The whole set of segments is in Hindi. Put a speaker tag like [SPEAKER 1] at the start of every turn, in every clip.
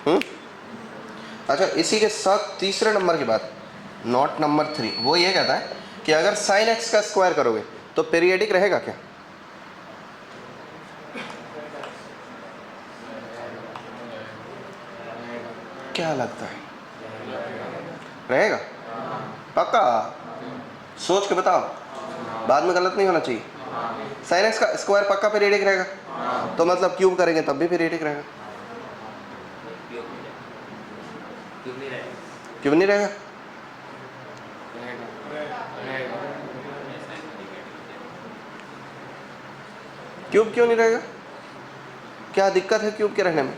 [SPEAKER 1] हम्म। अच्छा, इसी के साथ तीसरे नंबर की बात, नोट नंबर 3, वो ये कहता है कि अगर साइन एक्स का स्क्वायर करोगे तो पीरियडिक रहेगा क्या? क्या लगता है, रहेगा? पक्का? सोच के बताओ, बाद में गलत नहीं होना चाहिए। साइन एक्स का स्क्वायर पक्का पीरियडिक रहेगा? तो मतलब क्यूब करेंगे तब भी पीरियडिक रहेगा? क्यों नहीं रहेगा? क्यूब क्यों नहीं रहेगा? क्या दिक्कत है क्यूब के रहने में?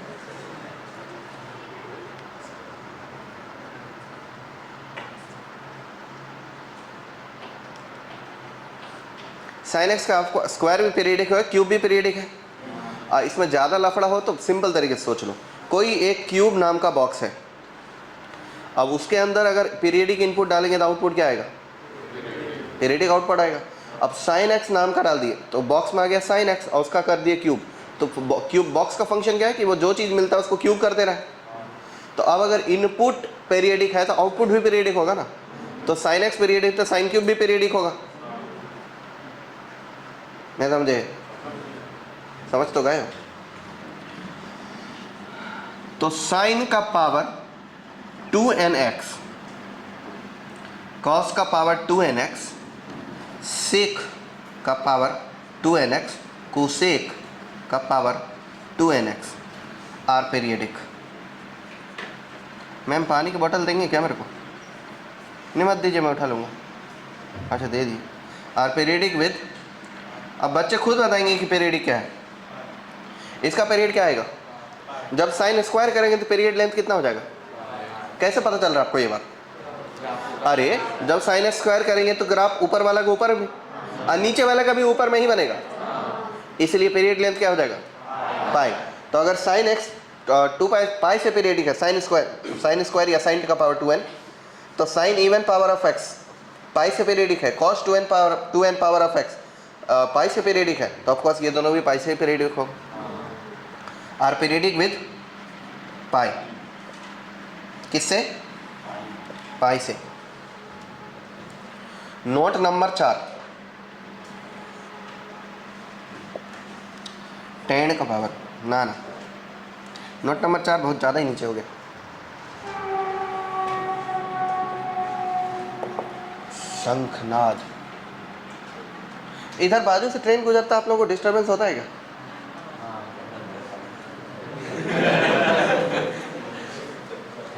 [SPEAKER 1] साइन एक्स का आपको स्क्वायर भी पीरियडिक है, क्यूब भी पीरियडिक है। इसमें ज़्यादा लफड़ा हो तो सिंपल तरीके से सोच लो, कोई एक क्यूब नाम का बॉक्स है, अब उसके अंदर अगर पीरियडिक इनपुट डालेंगे तो आउटपुट क्या आएगा? पीरियडिक आउटपुट आएगा। अब साइन एक्स नाम का डाल दिए तो बॉक्स में आ गया साइन एक्स और उसका कर दिए क्यूब, तो क्यूब बॉक्स का फंक्शन क्या है कि वो जो चीज़ मिलता है उसको क्यूब करते रहे। तो अब अगर इनपुट पीरियडिक है तो आउटपुट भी पीरियडिक होगा ना, तो साइन एक्स पीरियडिक तो साइन क्यूब भी पीरियडिक होगा। मैं समझे? समझ तो गए हो? तो साइन का पावर 2nx, कॉस का पावर 2nx, सेक का पावर 2nx, कोसेक का power 2nx are periodic. Ma'am पानी की बोतल देंगे क्या मेरे को? नहीं मत दीजिए, मैं उठा लूँगा। अच्छा दे दिए। आर पीरियडिक विद, अब बच्चे खुद बताएंगे कि पीरियडिक क्या है। इसका पीरियड क्या आएगा? जब साइन स्क्वायर करेंगे तो पीरियड लेंथ कितना हो जाएगा? कैसे पता चल रहा है आपको ये बात? अरे जब साइन स्क्वायर करेंगे तो ग्राफ ऊपर वाला का ऊपर भी और नीचे वाला का भी ऊपर में ही बनेगा, इसलिए पीरियड लेंथ क्या हो जाएगा? पाई। तो अगर साइन एक्स 2 पाई से पीरियडिक है, साइन स्क्वायर या साइन का पावर 2n, तो sine even power of x pi से पीरियडिक है, cos 2n power of x pi से पीरियडिक है, तो ऑफकोर्स ये दोनों भी पाई से पीरियडिक हो। आर पीरियडिक विद पाई, किससे? पाई से। नोट नंबर 4, 10 का पावर ना, नोट नंबर 4 बहुत ज़्यादा ही नीचे हो गया। शंखनाद, इधर बाजू से ट्रेन गुजरता, आप लोगों को डिस्टर्बेंस होता है क्या?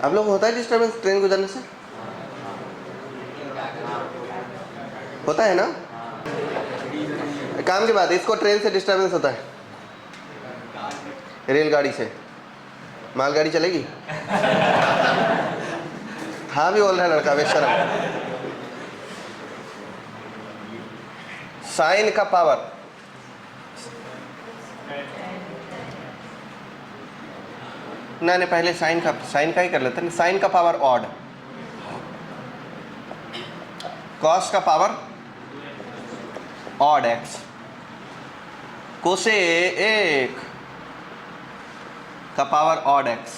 [SPEAKER 1] आप लोग को होता है डिस्टर्बेंस ट्रेन गुजरने से? होता है ना? काम की बात है, इसको ट्रेन से डिस्टर्बेंस होता है, रेलगाड़ी से। मालगाड़ी चलेगी? हाँ भी बोल रहा है लड़का बेशरम। साइन का पावर, नहीं पहले साइन का ही कर लेते हैं। साइन का पावर ऑड, कॉस का पावर ऑड एक्स, कोसेक का पावर ऑड एक्स,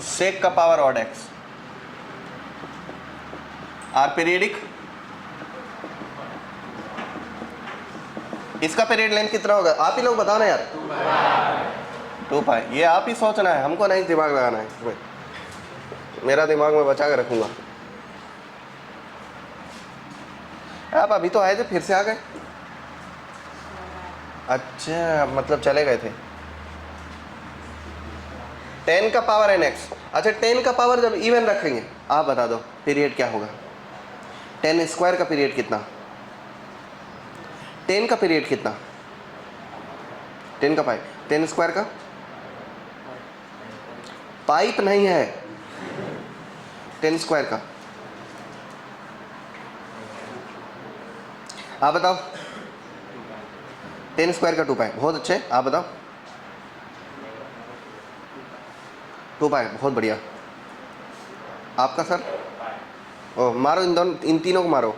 [SPEAKER 1] सेक का power odd x. Are periodic, इसका पीरियड लेंथ कितना होगा? आप ही लोग बताओ ना यार। 2 पाई। ये आप ही सोचना है, हमको नहीं दिमाग लगाना है, मेरा दिमाग में बचा के रखूंगा। आप अभी तो आए थे फिर से आ गए? अच्छा मतलब चले गए थे। 10 का पावर nx, अच्छा 10 का पावर जब इवन रखेंगे, आप बता दो पीरियड क्या होगा? 10 स्क्वायर का पीरियड कितना? 10 का पीरियड कितना? 10 का पाई, 10 स्क्वायर का पाइप नहीं है, 10 स्क्वायर का। आप बताओ। 10 स्क्वायर का 2 पाई, बहुत अच्छे। आप बताओ। 2 पाई, बहुत बढ़िया। आपका सर? ओ मारो इन तीनों को मारो।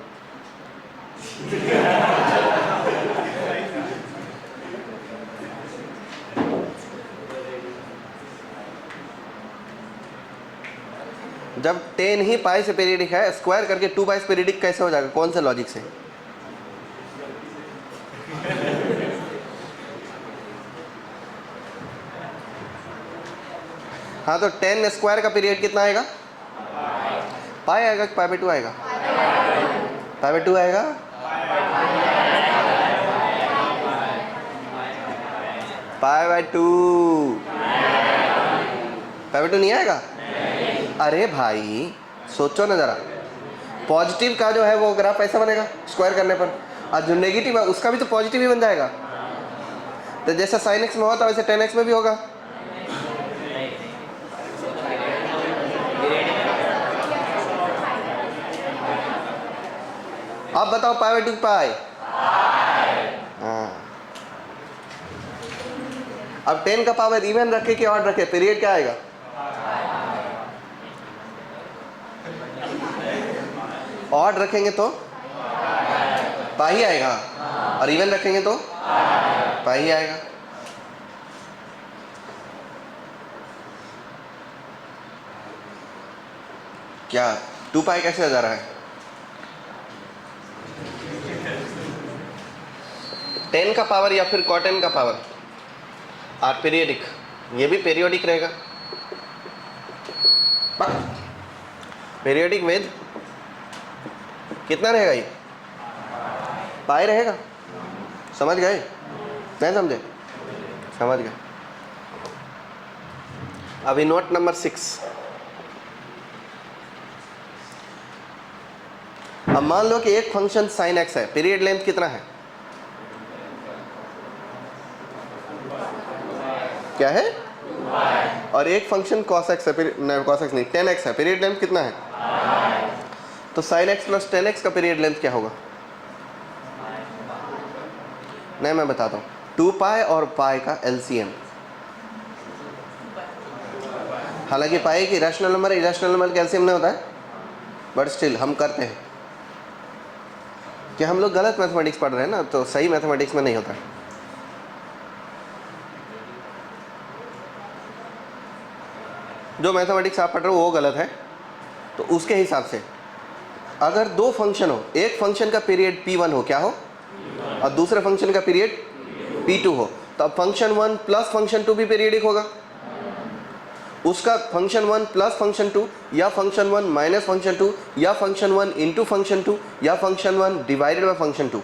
[SPEAKER 1] जब 10 ही पाई से पीरियडिक है, स्क्वायर करके 2 पाई से पीरियडिक कैसे हो जाएगा? कौन से लॉजिक से? हाँ, तो 10 स्क्वायर का पीरियड कितना आएगा? पाई आएगा कि पाई बाई 2 आएगा? पाई बाई 2 आएगा। पाई बाई 2, पाई बाई 2 नहीं आएगा? अरे भाई सोचो ना जरा, पॉजिटिव का जो है वो ग्राफ ऐसा बनेगा स्क्वायर करने पर, और जो नेगेटिव है उसका भी तो पॉजिटिव ही बन जाएगा। तो जैसा sin x में होता वैसे 10x में भी होगा। अब बताओ पाई बाई 2 पाई। हाँ, अब 10 का पावर इवन रखे कि ऑड रखे, पीरियड क्या आएगा? ऑड रखेंगे तो पाई आएगा, और इवन रखेंगे तो पाई आएगा। क्या 2 पाई कैसे आ जा रहा है? 10 का पावर या फिर कॉटन का पावर, और पीरियडिक, ये भी पीरियोडिक रहेगा। पीरियोडिक विद कितना रहेगा? ये पाई रहेगा। समझ गए? नहीं समझे? समझ गए। अभी नोट नंबर 6। अब मान लो कि एक फंक्शन sin x है, पीरियड लेंथ कितना है? क्या है? और एक फंक्शन cos x है, नहीं cos x नहीं 10x है, पीरियड लेंथ कितना है? तो sin x प्लस 10x का पीरियड लेंथ क्या होगा? नहीं, मैं बताता हूँ। 2 पाई और पाई का LCM। हालांकि पाई की रैशनल नंबर इरेशनल नंबर का LCM नहीं होता है, बट स्टिल हम करते हैं कि हम लोग गलत मैथमेटिक्स पढ़ रहे हैं ना, तो सही मैथमेटिक्स में नहीं होता है। जो मैथमेटिक्स आप पढ़ रहे हो वो गलत है, तो उसके हिसाब से अगर दो फंक्शन हो, एक फंक्शन का पीरियड P1 हो, क्या हो, और दूसरे फंक्शन का पीरियड P2 हो, तो अब फंक्शन 1 प्लस फंक्शन 2 भी पीरियडिक होगा। उसका फंक्शन 1 प्लस फंक्शन 2, या फंक्शन 1 माइनस फंक्शन 2, या फंक्शन 1 इंटू फंक्शन 2, या फंक्शन 1 डिवाइडेड बाय फंक्शन 2,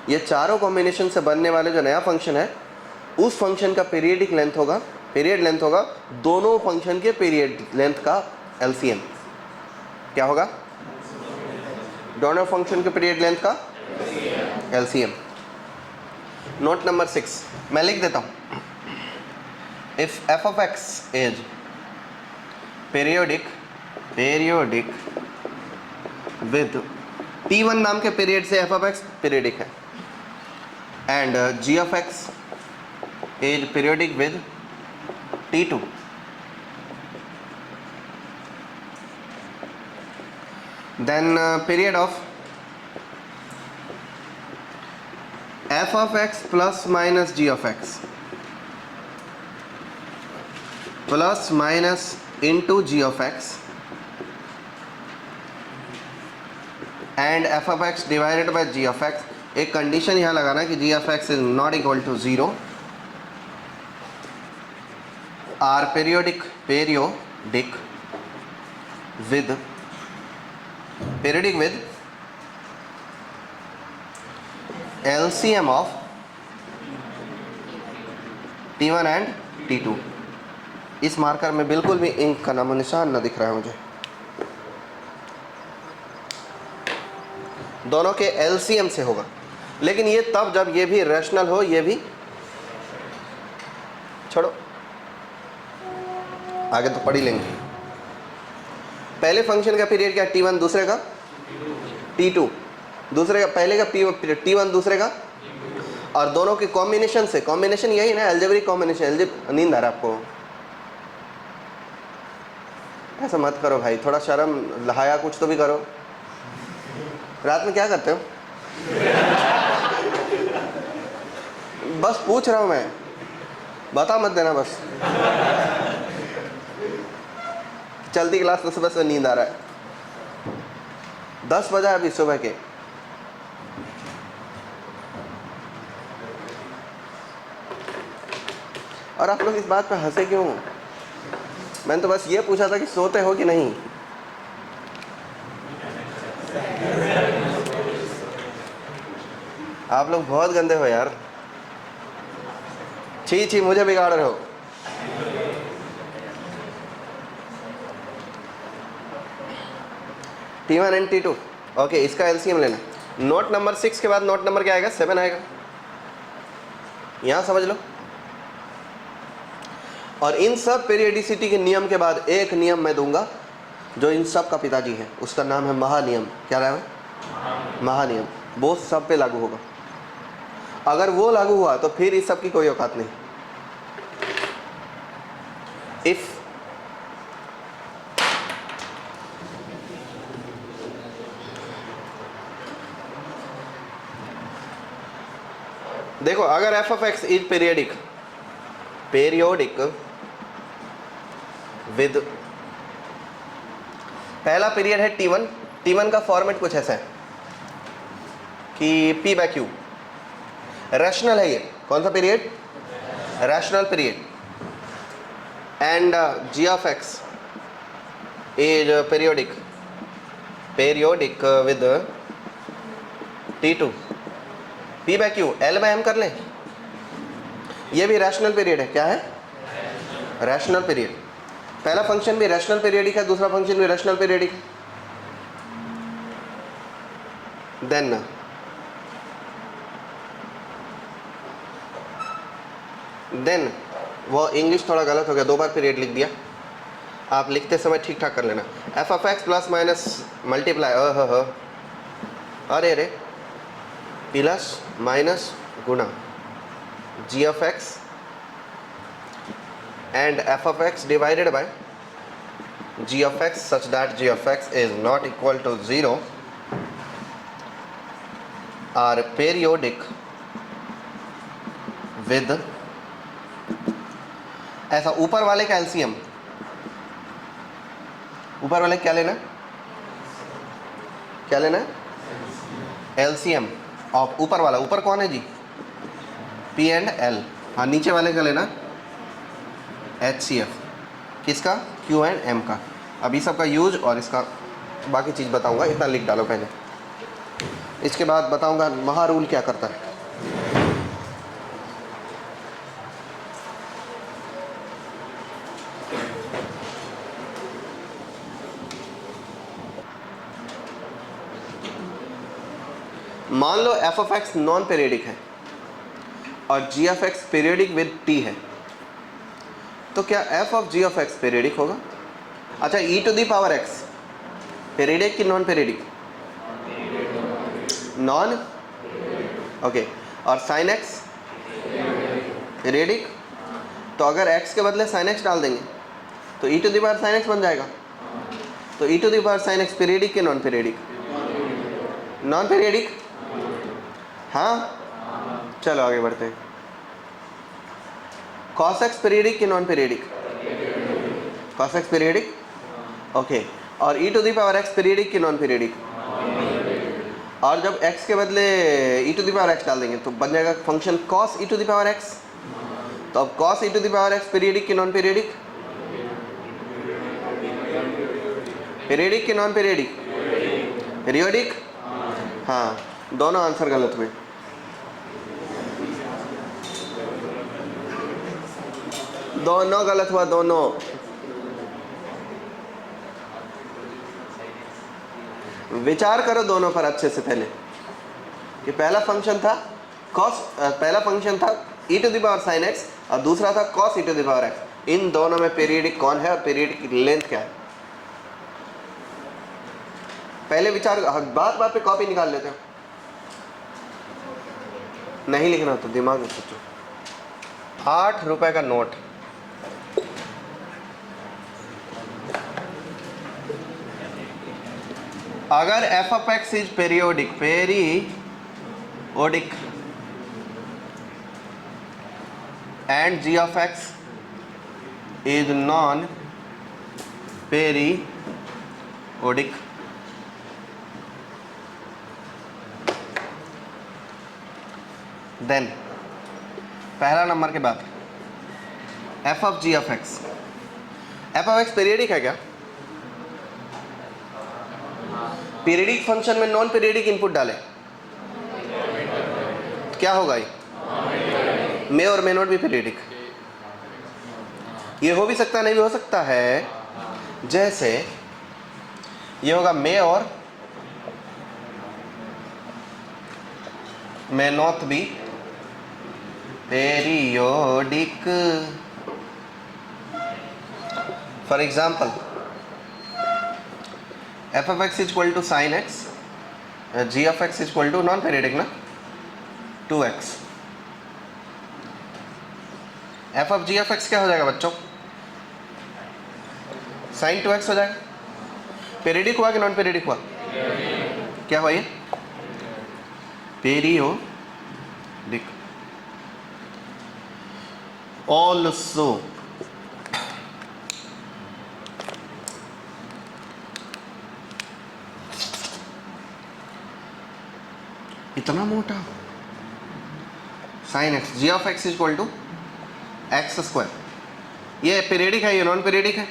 [SPEAKER 1] ये चारों कॉम्बिनेशन से बनने वाले जो नया फंक्शन है, उस फंक्शन का पीरियडिक लेंथ होगा, पीरियड लेंथ होगा दोनों फंक्शन के पीरियड लेंथ का LCM। क्या होगा? दोनों फंक्शन के पीरियड लेंथ का LCM। नोट नंबर 6 मैं लिख देता हूँ। If f of x is periodic with t1 नाम के पीरियड से f of x पीरियडिक है, and g of x is periodic with t2, then period of f of x plus minus g of x plus minus into g of x and f of x divided by g of x। एक कंडीशन यहाँ लगाना कि g of x is not equal to 0, are periodic with LCM of T1 and T2। इस मार्कर में बिल्कुल भी इंक का नामो निशान न दिख रहा है मुझे। दोनों के LCM से होगा, लेकिन ये तब जब ये भी रैशनल हो, ये भी छोड़ो, आगे तो पढ़ ही लेंगे। पहले फंक्शन का पीरियड क्या? T1, दूसरे का T2, दूसरे का पहले का T1 दूसरे का, और दोनों के कॉम्बिनेशन से, कॉम्बिनेशन यही ना अलजेब्रिक कॉम्बिनेशन। नींद आ रहा है आपको? ऐसा मत करो भाई, थोड़ा शर्म लहाया कुछ तो भी करो। रात में क्या करते हो? बस पूछ रहा हूँ मैं, बता मत देना बस। चलती क्लास में सुबह से नींद आ रहा है। 10 बजा अभी सुबह के। और आप लोग इस बात पे हंसे क्यों? मैंने तो बस ये पूछा था कि सोते हो कि नहीं। आप लोग बहुत गंदे हो यार। छी छी, मुझे बिगाड़ रहे हो। T1 एंड T2 ओके, इसका एलसीएम लेना। नोट नंबर 6 के बाद नोट नंबर क्या आएगा? 7 आएगा। यहां समझ लो। और इन सब पीरियडिसिटी के नियम के बाद एक नियम मैं दूंगा जो इन सब का पिताजी है, उसका नाम है महानियम। क्या नाम है? महानियम। वो सब पे लागू होगा। अगर वो लागू हुआ तो फिर इस सब की कोई औकात नहीं। इफ देखो, अगर f of x is periodic with, पहला पीरियड है T1। T1 का फॉर्मेट कुछ ऐसा है कि P बाय Q रैशनल है। ये कौन सा period? Rational period. And g of x is periodic with T2 P by Q L by M कर लें। ये भी रैशनल पीरियड है। क्या है? Rational period. पहला फंक्शन भी रैशनल पीरियडिक है, दूसरा फंक्शन भी रैशनल पीरियडिक है। देन वो इंग्लिश थोड़ा गलत हो गया, 2 बार पीरियड लिख दिया। आप लिखते समय ठीक ठाक कर लेना। f of x plus minus multiply, अरे प्लस माइनस गुना g of x and f of x divided by g of x such that g of x is not equal to 0 are periodic with, ऐसा ऊपर वाले का एलसीएम, ऊपर वाले क्या लेना? क्या लेना है? एलसीएम ऑफ ऊपर वाला। ऊपर कौन है जी? P and L। हाँ, नीचे वाले का लेना HCF। किसका? Q एंड M का। अभी सबका यूज और इसका बाकी चीज़ बताऊंगा, इतना लिख डालो पहले। इसके बाद बताऊंगा महा रूल क्या करता है। मान लो f of x non periodic है और g of x periodic with t है, तो क्या f of g of x periodic होगा? अच्छा, e to the power x periodic कि नॉन पीरियडिक? Non, okay. और साइन x पीरियडिक, तो अगर x के बदले साइन x डाल देंगे तो e to the power sine x बन जाएगा। तो e to the power sine x periodic कि नॉन पीरियडिक? Non periodic. हाँ, चलो आगे बढ़ते हैं। cos x पीरियडिक कि non periodic? cos x periodic, okay. और e to the power x periodic कि नॉन पीरियडिक? और जब x के बदले e to the power x डाल देंगे तो बन जाएगा function cos e to the power x। तो अब cos e to the power x periodic कि नॉन पीरियडिक? पीरियडिक कि नॉन पीरियडिक? पीरियडिक। हाँ, दोनों आंसर गलत हुए। दोनों गलत हुआ, दोनों। विचार करो दोनों पर अच्छे से पहले। कि पहला फंक्शन था पहला फंक्शन था e to the power sine x और दूसरा था cos e to the power x। इन दोनों में पीरियडिक कौन है और पीरियड की लेंथ क्या है? पहले विचार, बात बात पे कॉपी निकाल लेते हो। नहीं लिखना तो दिमाग में सोचो। 8 रुपए का नोट, अगर f of x is periodic and g of x is non periodic. Then पहला नंबर के बाद F of G of X. F of X periodic है क्या? पीरियडिक फंक्शन में नॉन पीरियडिक इनपुट डाले क्या होगा? ये मे और मे नॉट भी पीरियडिक। ये हो भी सकता है, नहीं भी हो सकता है। जैसे ये होगा मे और मे नॉट भी periodic. For example F of X equal to sine X, G of X equal to non periodic ना 2x। F of G of X क्या हो जाएगा बच्चों? साइन 2x हो जाएगा। पीरियडिक हुआ कि नॉन पीरियडिक हुआ? क्या हुआ ये? पेरियोडिक। ऑल्सो इतना मोटा sine X, G of X equal to X square. ये पीरियडिक है, ये नॉन पीरियडिक है।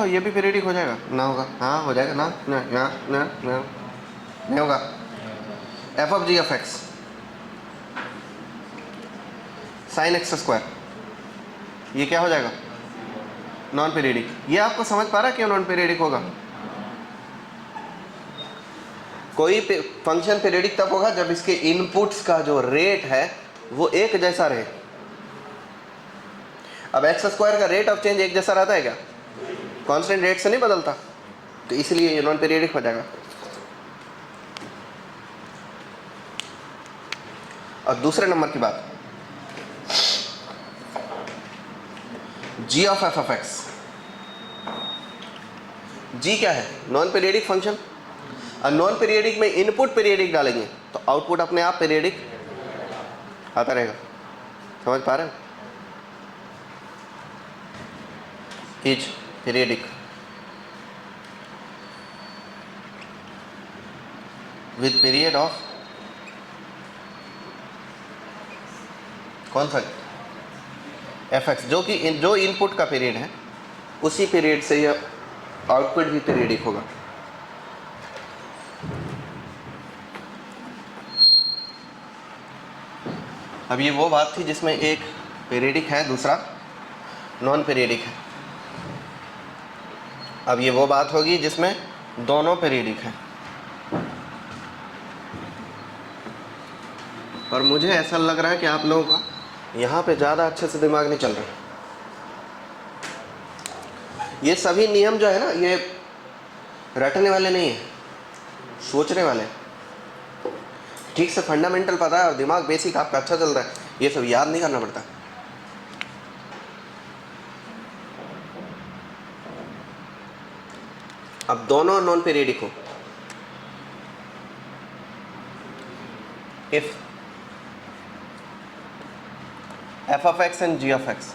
[SPEAKER 1] ये भी पीरियडिक हो जाएगा ना? होगा? हाँ हो जाएगा ना? ना ना ना ना नहीं होगा। F of G of X sine X square, ये क्या हो जाएगा? Non periodic. ये आपको समझ पा रहा है क्यों नॉन पीरियडिक होगा? कोई फंक्शन पीरियडिक तब होगा जब इसके इनपुट्स का जो रेट है वो एक जैसा रहे। अब एक्स स्क्वायर का रेट ऑफ चेंज एक जैसा रहता है क्या? कांस्टेंट रेट से नहीं बदलता, तो इसलिए ये नॉन पीरियडिक हो जाएगा। और दूसरे नंबर की बात, जी ऑफ एफ ऑफ एक्स। जी क्या है? Non periodic function. और नॉन पीरियडिक में इनपुट पीरियडिक डालेंगे तो आउटपुट अपने आप पीरियडिक आता रहेगा। समझ पा रहे हो? Is periodic with period of कौन सा? एफ एक्स, जो कि जो इनपुट का पीरियड है उसी पीरियड से यह आउटपुट भी पीरियडिक होगा। अब ये वो बात थी जिसमें एक पीरियडिक है, दूसरा नॉन पीरियडिक है। अब ये वो बात होगी जिसमें दोनों पीरियडिक हैं। और मुझे ऐसा लग रहा है कि आप लोगों का यहाँ पे ज़्यादा अच्छे से दिमाग नहीं चल रहा। ये सभी नियम जो है ना, ये रटने वाले नहीं है, सोचने वाले। ठीक से फंडामेंटल पता है और दिमाग बेसिक आपका अच्छा चल रहा है, ये सब याद नहीं करना पड़ता। अब दोनों नॉन पीरियडिक हो, if F of X and G of X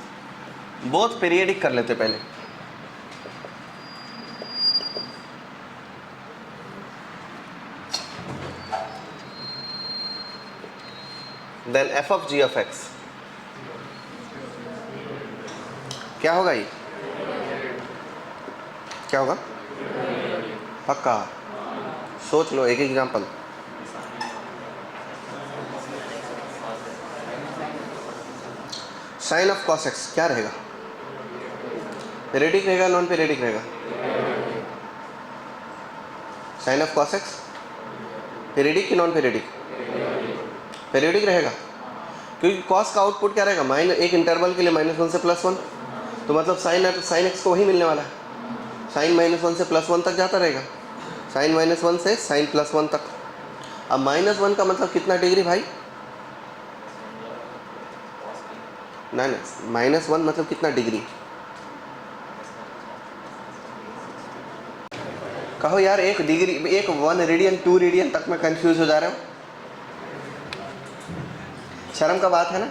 [SPEAKER 1] both periodic कर लेते पहले। Then F of G of X क्या होगा? ये क्या होगा? पक्का सोच लो एक example. Sine of cos X क्या रहेगा? पीरियडिक रहेगा, नॉन पीरियडिक रहेगा? Sine of cos X periodic कि नॉन पीरियडिक? पीरियडिक रहेगा, क्योंकि कॉस का आउटपुट क्या रहेगा? माइनस, एक इंटरवल के लिए -1 से +1, तो मतलब साइन है तो साइन एक्स को वही मिलने वाला है। साइन -1 से +1 तक जाता रहेगा, साइन -1 से साइन +1 तक। अब -1 का मतलब कितना डिग्री भाई? नहीं, -1 मतलब कितना डिग्री? कहो यार, एक डिग्री, एक 1 रेडियन 2 रेडियन तक मैं कंफ्यूज हो जा रहा हूँ। शर्म का बात है ना?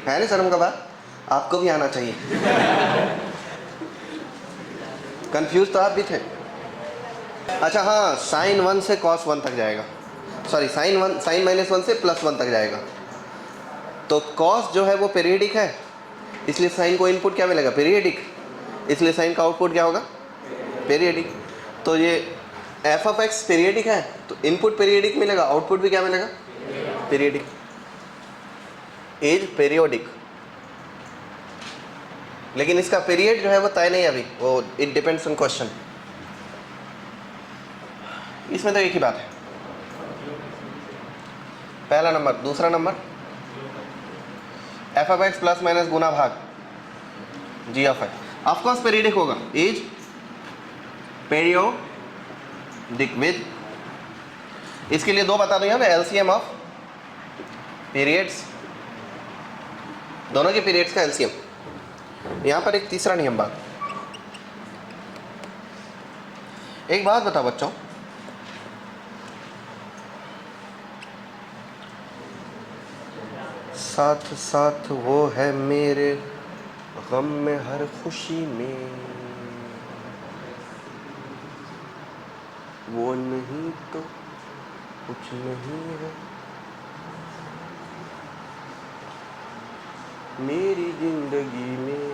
[SPEAKER 1] है ना शर्म का बात? आपको भी आना चाहिए। कंफ्यूज तो आप भी थे। अच्छा हाँ, साइन 1 से कॉस 1 तक जाएगा, सॉरी साइन -1 से +1 तक जाएगा। तो कॉस जो है वो पीरियडिक है, इसलिए साइन को इनपुट क्या मिलेगा, पीरियडिक, इसलिए साइन का आउटपुट क्या होगा, पीरियडिक। तो ये एफ ऑफ एक्स पीरियडिक है तो इनपुट पीरियडिक मिलेगा, आउटपुट भी क्या मिलेगा, पीरियडिक, इज पीरियोडिक। लेकिन इसका पीरियड जो है वो तय नहीं अभी, वो इट डिपेंड्स ऑन क्वेश्चन। इसमें तो एक ही बात है, पहला नंबर। दूसरा number F of X plus minus गुना भाग G of X, of course periodic होगा, इज पीरियोडिक विद, इसके लिए दो बता दूं यहाँ पे, एलसीएम ऑफ पीरियड्स, दोनों के पीरियड्स का एलसीएम। यहाँ पर एक तीसरा नियम बात, एक बात बताओ बच्चों, साथ साथ वो है मेरे गम में हर खुशी में, वो नहीं तो कुछ नहीं है मेरी जिंदगी में।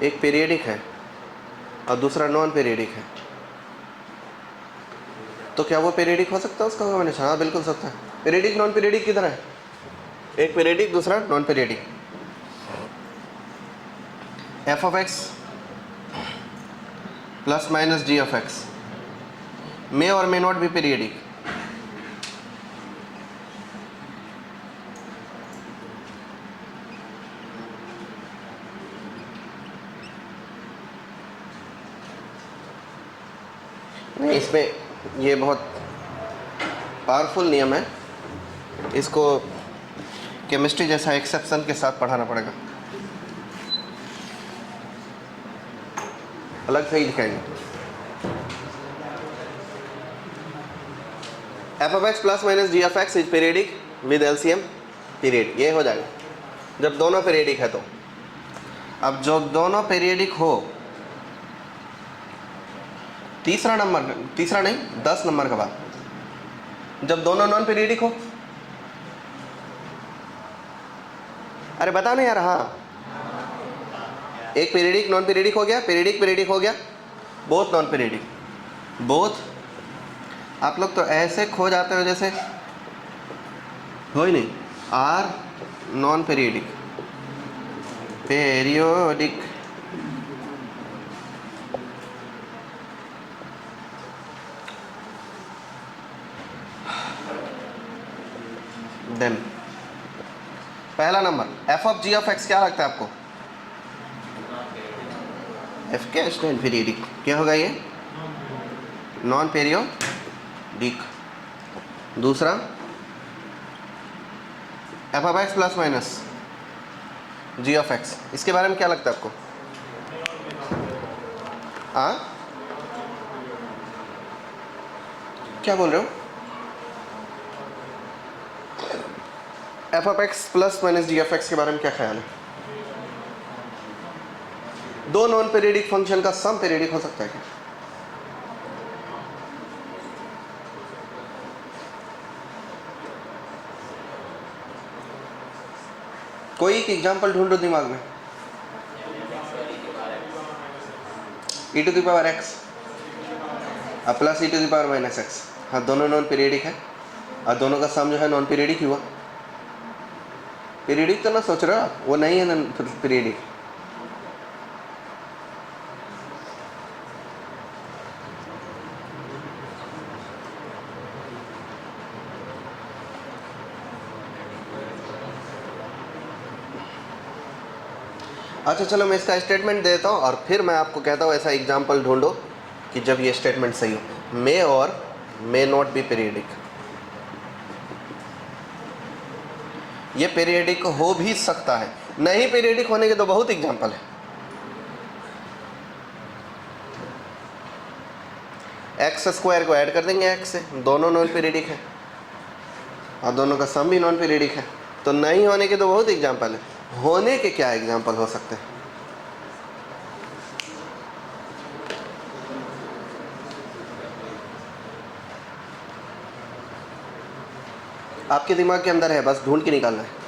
[SPEAKER 1] एक पीरियडिक है और दूसरा नॉन पीरियडिक है, तो क्या वो पीरियडिक हो सकता है उसका कॉम्बिनेशन? हाँ बिल्कुल सकता है। पीरियडिक नॉन पीरियडिक किधर है, एक पीरियडिक दूसरा non periodic. F of X plus minus G of X may और मे नॉट बी पीरियडिक। नहीं, इसमें ये बहुत पावरफुल नियम है, इसको केमिस्ट्री जैसा एक्सेप्शन के साथ पढ़ाना पड़ेगा, अलग से ही लिखाएंगे। F of X plus minus G of X is periodic with LCM period, ये हो जाएगा जब दोनों पीरियडिक है। तो अब जब दोनों पीरियडिक हो, तीसरा नंबर, तीसरा नहीं 10 नंबर का बाद, जब दोनों नॉन पीरियडिक हो, अरे बताओ ना यार, हाँ एक पीरियडिक नॉन पीरियडिक हो गया, पीरियडिक पीरियडिक हो गया, बोथ नॉन पीरियडिक, बोथ। आप लोग तो ऐसे खो जाते हो जैसे हो ही नहीं, are non periodic, periodic, then पहला number F of G of X क्या लगता है आपको, एफ क्या नॉन पीरियडिक, क्या होगा ये, नॉन पीरियोडिक। दूसरा F of X plus minus G of X, इसके बारे में क्या लगता है आपको, हाँ क्या बोल रहे हो, F of X plus minus G of X के बारे में क्या ख्याल है? दो नॉन पीरियडिक फंक्शन का सम पीरियडिक हो सकता है क्या? कोई एक एग्जाम्पल ढूंढो दिमाग में, e to the power X plus e to the power minus X, हाँ दोनों नॉन पीरियडिक है और दोनों का सम जो है नॉन पीरियडिक ही हुआ। पीरियडिक तो ना सोच रहे हो आप, वो नहीं है नॉन पीरियडिक। अच्छा चलो मैं इसका स्टेटमेंट देता हूँ और फिर मैं आपको कहता हूँ ऐसा एग्जाम्पल ढूंढो कि जब ये स्टेटमेंट सही हो। मे और मे नॉट बी पीरियडिक, ये पीरियडिक हो भी सकता है, नहीं पीरियडिक होने के तो बहुत एग्जाम्पल है। एक्स स्क्वायर को ऐड कर देंगे एक्स से, दोनों नॉन पीरियडिक है और दोनों का सम भी नॉन पीरियडिक है, तो नहीं होने के तो बहुत एग्जाम्पल है, होने के क्या एग्जाम्पल हो सकते हैं? आपके दिमाग के अंदर है, बस ढूंढ के निकालना है।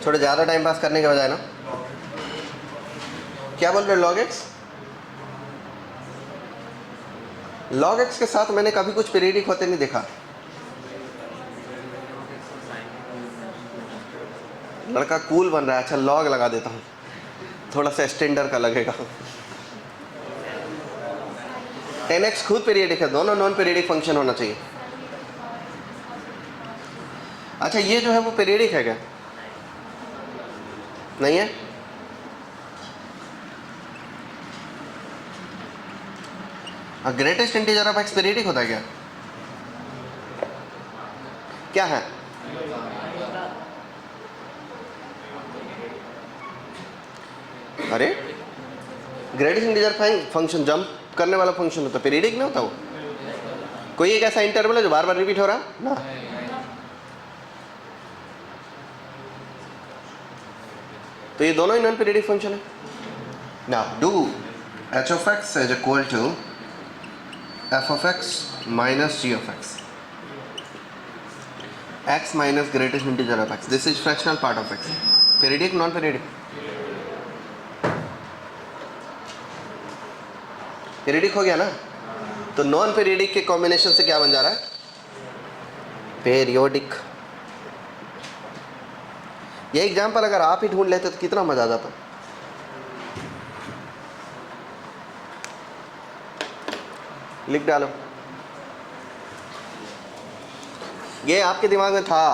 [SPEAKER 1] थोड़ा ज़्यादा टाइम पास करने के बजाय ना, क्या बोल रहे लॉग एक्स? लॉग एक्स के साथ मैंने कभी कुछ पीरियडिक होते नहीं देखा। लड़का कूल बन रहा है, अच्छा लॉग लगा देता हूँ, थोड़ा सा स्टैंडर्ड का लगेगा। 10x खुद पीरियडिक है, दोनों नॉन पीरियडिक फंक्शन होना चाहिए। अच्छा ये जो है वो पीरियडिक है क्या? नहीं है? Greatest integer of X periodic होता है क्या? क्या है? अरे ग्रेटेस्ट इंटीजर फंक्शन जंप करने वाला फंक्शन होता है, पीरियडिक नहीं होता वो? कोई एक ऐसा इंटरवल है जो बार बार रिपीट हो रहा ना? तो ये दोनों ही नॉन पीरियडिक फंक्शन है। Now do h of x is equal to f of x minus g of x, x minus greatest integer of x, this is fractional part of x, periodic non periodic? Periodic हो गया ना? तो नॉन पीरियडिक के कॉम्बिनेशन से क्या बन जा रहा है? पेरियोडिक। ये एग्जाम्पल अगर आप ही ढूंढ लेते तो कितना मजा आ जाता। लिख डालो, ये आपके दिमाग में था।